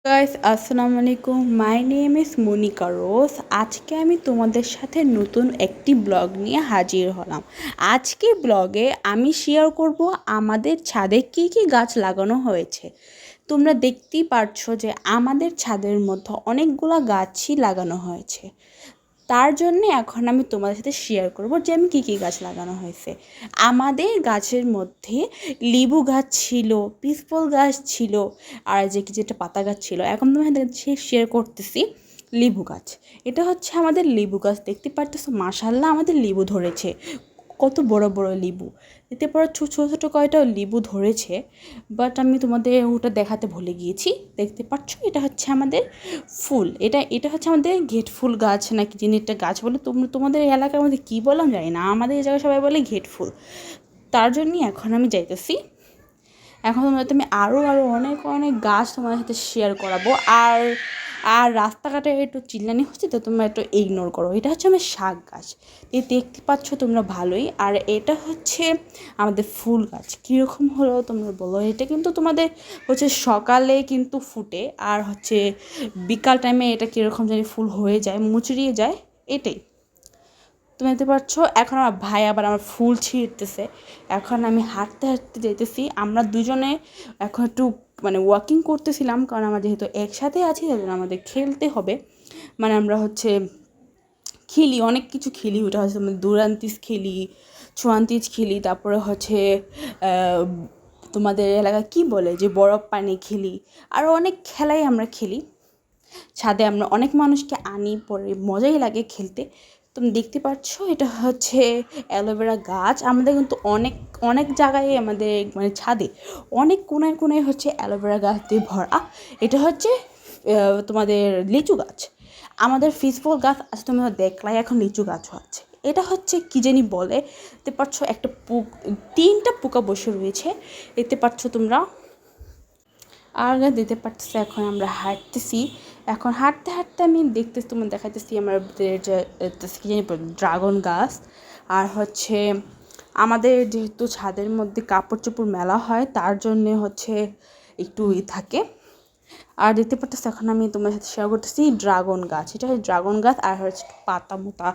Guys আসসালামু আলাইকুম, my name is Monika রোজ। আজকে আমি তোমাদের সাথে নতুন একটি ব্লগ নিয়ে হাজির হলাম। আজকে ব্লগে আমি শেয়ার করব আমাদের ছাদে কি কি গাছ লাগানো হয়েছে। তোমরা দেখতেই পারছো যে আমাদের ছাদের মধ্যে অনেকগুলো গাছই লাগানো হয়েছে। তার জন্যে এখন আমি তোমাদের সাথে শেয়ার করব যে আমি কী কী গাছ লাগানো হয়েছে। আমাদের গাছের মধ্যে লেবু গাছ ছিল, পিসফল গাছ ছিল, আর যেটা পাতা গাছ ছিল। এখন তোমাদের কাছে শেয়ার করতেছি লেবু গাছ। এটা হচ্ছে আমাদের লেবু গাছ, দেখতে পারতেছো মাশাআল্লাহ আমাদের লেবু ধরেছে। কত বড় বড় লেবু, এতে পরে ছোটো ছোটো কয়টা লেবু ধরেছে, বাট আমি তোমাদের ওটা দেখাতে ভুলে গিয়েছি। দেখতে পাচ্ছ এটা হচ্ছে আমাদের ফুল, এটা এটা হচ্ছে আমাদের ঘেট ফুল গাছ নাকি যিনি একটা গাছ বলে, তোমাদের এলাকার মধ্যে কী বললাম জানি না, আমাদের এই জায়গায় সবাই বলে ঘেট ফুল। তার জন্যই এখন আমি যাইতেছি। এখন তুমি আরও অনেক অনেক গাছ তোমাদের সাথে শেয়ার করাবো। আর আর রাস্তাঘাটে একটু চিল্লানি হচ্ছে, তো তোমরা একটু ইগনোর করো। এটা হচ্ছে আমার শাক গাছ, দেখতে পাচ্ছ তোমরা ভালোই। আর এটা হচ্ছে আমাদের ফুল গাছ। কীরকম হলো তোমরা বলো। এটা কিন্তু তোমাদের হচ্ছে সকালে কিন্তু ফুটে, আর হচ্ছে বিকাল টাইমে এটা কীরকম জানি ফুল হয়ে যায়, মুচড়িয়ে যায়, এটাই। তুমি দেখতে পাচ্ছ এখন আমার ভাই আবার আমার ফুল ছিঁড়তেছে। এখন আমি হাঁটতে হাঁটতে যেতেছি, আমরা দুজনে এখন একটু ওয়াকিং করতেছিলাম, কারণ আমরা যেহেতু একসাথে আছি তাই জন্য আমাদের খেলতে হবে। আমরা হচ্ছে খেলি, অনেক কিছু খেলি। ওটা হচ্ছে দুরান্তিস খেলি, ছোয়ান্তিস খেলি, তারপরে হচ্ছে তোমাদের এলাকায় কী বলে যে বরফ পানি খেলি, আরও অনেক খেলাই আমরা খেলি। ছাদে আমরা অনেক মানুষকে আনি, পরে মজাই লাগে খেলতে। তুমি দেখতে পাচ্ছ এটা হচ্ছে অ্যালোভেরা গাছ। আমাদের কিন্তু অনেক অনেক জায়গায় আমাদের ছাদে অনেক কোনায় কোনায় হচ্ছে অ্যালোভেরা গাছ দিয়ে ভরা। এটা হচ্ছে তোমাদের লিচু গাছ। আমাদের ফিসফল গাছ আছে, তোমরা দেখলাই, এখন লিচু গাছও আছে। এটা হচ্ছে কী জানি বলে, দেখতে পাচ্ছ একটা তিনটা পোকা বসে রয়েছে, দেখতে পাচ্ছ তোমরা। আর দিতে পারতেছে এখন আমরা হাঁটতেছি। এখন হাঁটতে হাঁটতে আমি দেখতেছি, তোমার দেখাইতেছি আমাদের যে কী জানি ড্রাগন গাছ। আর হচ্ছে আমাদের যেহেতু ছাদের মধ্যে কাপড় চোপড় মেলা হয়, তার জন্যে হচ্ছে একটু থাকে। আর দেখতে পারতেছি এখন আমি তোমার সাথে শেয়ার করতেছি ড্রাগন গাছ। এটা হচ্ছে ড্রাগন গাছ, আর হচ্ছে পাতা মোতা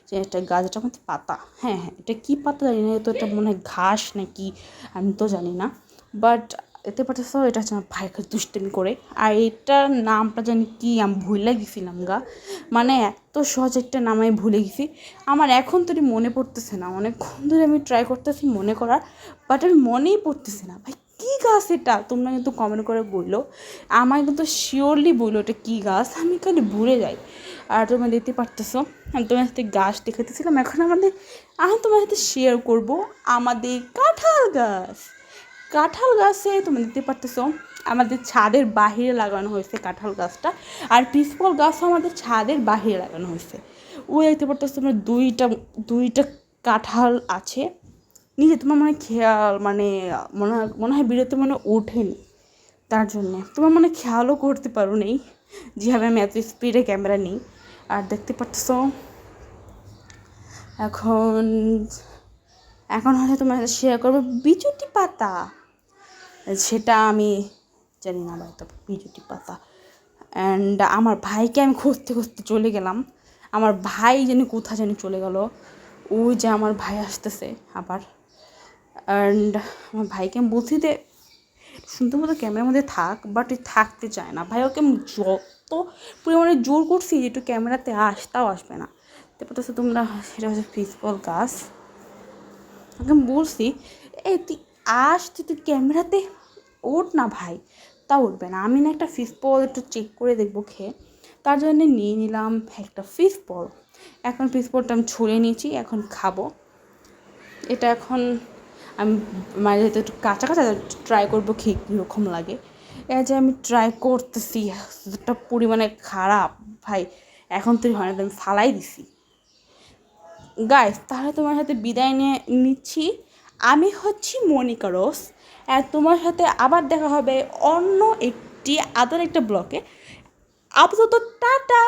যে একটা গাছ, এটা মধ্যে পাতা। হ্যাঁ হ্যাঁ, এটা কী পাতা জানি না, তো এটা মনে হয় ঘাস নাকি আমি তো জানি না। বাট দেখতে পারতেছো এটা হচ্ছে আমার ভাইকে দুষ্টামি করে। আর এটার নামটা জানি কি আমি ভুলে গেছিলাম গা, এত সহজ একটা নাম আমি ভুলে গেছি। আমার এখন তো মনে পড়তেছে না, অনেকক্ষণ ধরে আমি ট্রাই করতেছি মনে করার, বাট আমি মনেই পড়তেছে না ভাই কী গাছ এটা। তোমরা কিন্তু কমেন্ট করে বললো, আমার কিন্তু শিওরলি বললো এটা কী গাছ, আমি খালি ভুলে যাই। আর তোমরা দেখতে পারতেছো আমি তোমার সাথে গাছ দেখাতেছিলাম। এখন আমি তোমার সাথে শেয়ার করবো আমাদের কাঁঠাল গাছ। কাঁঠাল গাছে তুমি দেখতে পারতেছো আমাদের ছাদের বাহিরে লাগানো হয়েছে কাঁঠাল গাছটা, আর পিসফল গাছও আমাদের ছাদের বাহিরে লাগানো হয়েছে। ওই দেখতে পারতেছো তোমরা দুইটা দুইটা কাঁঠাল আছে নিচে। তোমার খেয়াল মনে হয় বিরতি ওঠেনি, তার জন্যে তোমার খেয়ালও করতে পারো নেই যেভাবে আমি এত স্পিডে ক্যামেরা নিই। আর দেখতে পারতেছো এখন এখন হয়তো তোমার সাথে শেয়ার করবো বিচুটি পাতা। সেটা আমি জানি না ভাই, তো বিচুটি পাতা। অ্যান্ড আমার ভাইকে আমি খুঁজতে খুঁজতে চলে গেলাম, আমার ভাই জানি কোথা জানি চলে গেল। ওই যে আমার ভাই আসতেছে আবার। অ্যান্ড আমার ভাইকে আমি বলছি যে শুনতে মতো ক্যামেরার মধ্যে থাক, বাট থাকতে চায় না ভাই। ওকে আমি যত পরিমাণে জোর করছি যে একটু ক্যামেরাতে তাও আসবে না। তারপর তো তোমরা, সেটা হচ্ছে পিসফল গাছ। ওকে আমি বলছি তুই তুই ক্যামেরাতে ওঠ না ভাই, তা উঠবে না। আমি না একটা ফিশ বল একটু চেক করে দেখবো খেয়ে, তার জন্য নিয়ে নিলাম একটা ফিশ বল। এখন ফিশ বলটা আমি ছুঁড়ে নিয়েছি, এখন খাবো এটা। এখন আমি যেহেতু একটু কাঁচা কাঁচা ট্রাই করবো খেয়ে কীরকম লাগে। যে আমি ট্রাই করতেছি, একটা পরিমাণে খারাপ ভাই। এখন তুই হয় না, আমি ফালাই দিছি গাইস। তাহলে তোমার সাথে বিদায় নিয়ে নিচ্ছি। আমি হচ্ছি মনিকা রোজ, আর তোমার সাথে আবার দেখা হবে অন্য একটি একটা ব্লকে। আপাতত টাটা।